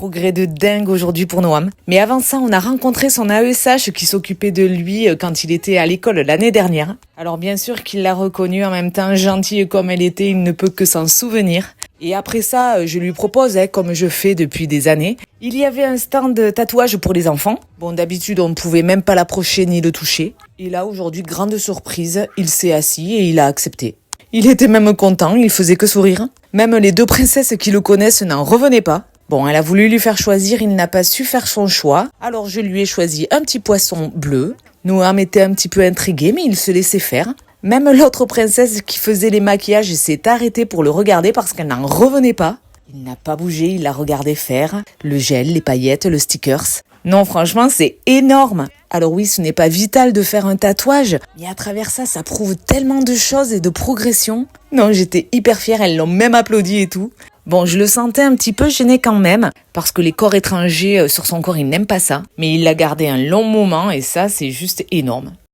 progrès de dingue aujourd'hui pour Noam. Mais avant ça, on a rencontré son AESH qui s'occupait de lui quand il était à l'école l'année dernière. Alors bien sûr qu'il l'a reconnu, en même temps gentille comme elle était, il ne peut que s'en souvenir. Et après ça, je lui propose, comme je fais depuis des années, il y avait un stand de tatouage pour les enfants. Bon, d'habitude, on ne pouvait même pas l'approcher ni le toucher. Et là, aujourd'hui, grande surprise, il s'est assis et il a accepté. Il était même content, il faisait que sourire. Même les 2 princesses qui le connaissent n'en revenaient pas. Bon, elle a voulu lui faire choisir, il n'a pas su faire son choix. Alors je lui ai choisi un petit poisson bleu. Noam était un petit peu intrigué, mais il se laissait faire. Même l'autre princesse qui faisait les maquillages s'est arrêtée pour le regarder parce qu'elle n'en revenait pas. Il n'a pas bougé, il l'a regardé faire. Le gel, les paillettes, le stickers. Non, franchement, c'est énorme. Alors oui, ce n'est pas vital de faire un tatouage, mais à travers ça, ça prouve tellement de choses et de progression. Non, j'étais hyper fière, elles l'ont même applaudi et tout. Bon, je le sentais un petit peu gêné quand même, parce que les corps étrangers sur son corps, il n'aime pas ça. Mais il l'a gardé un long moment et ça, c'est juste énorme.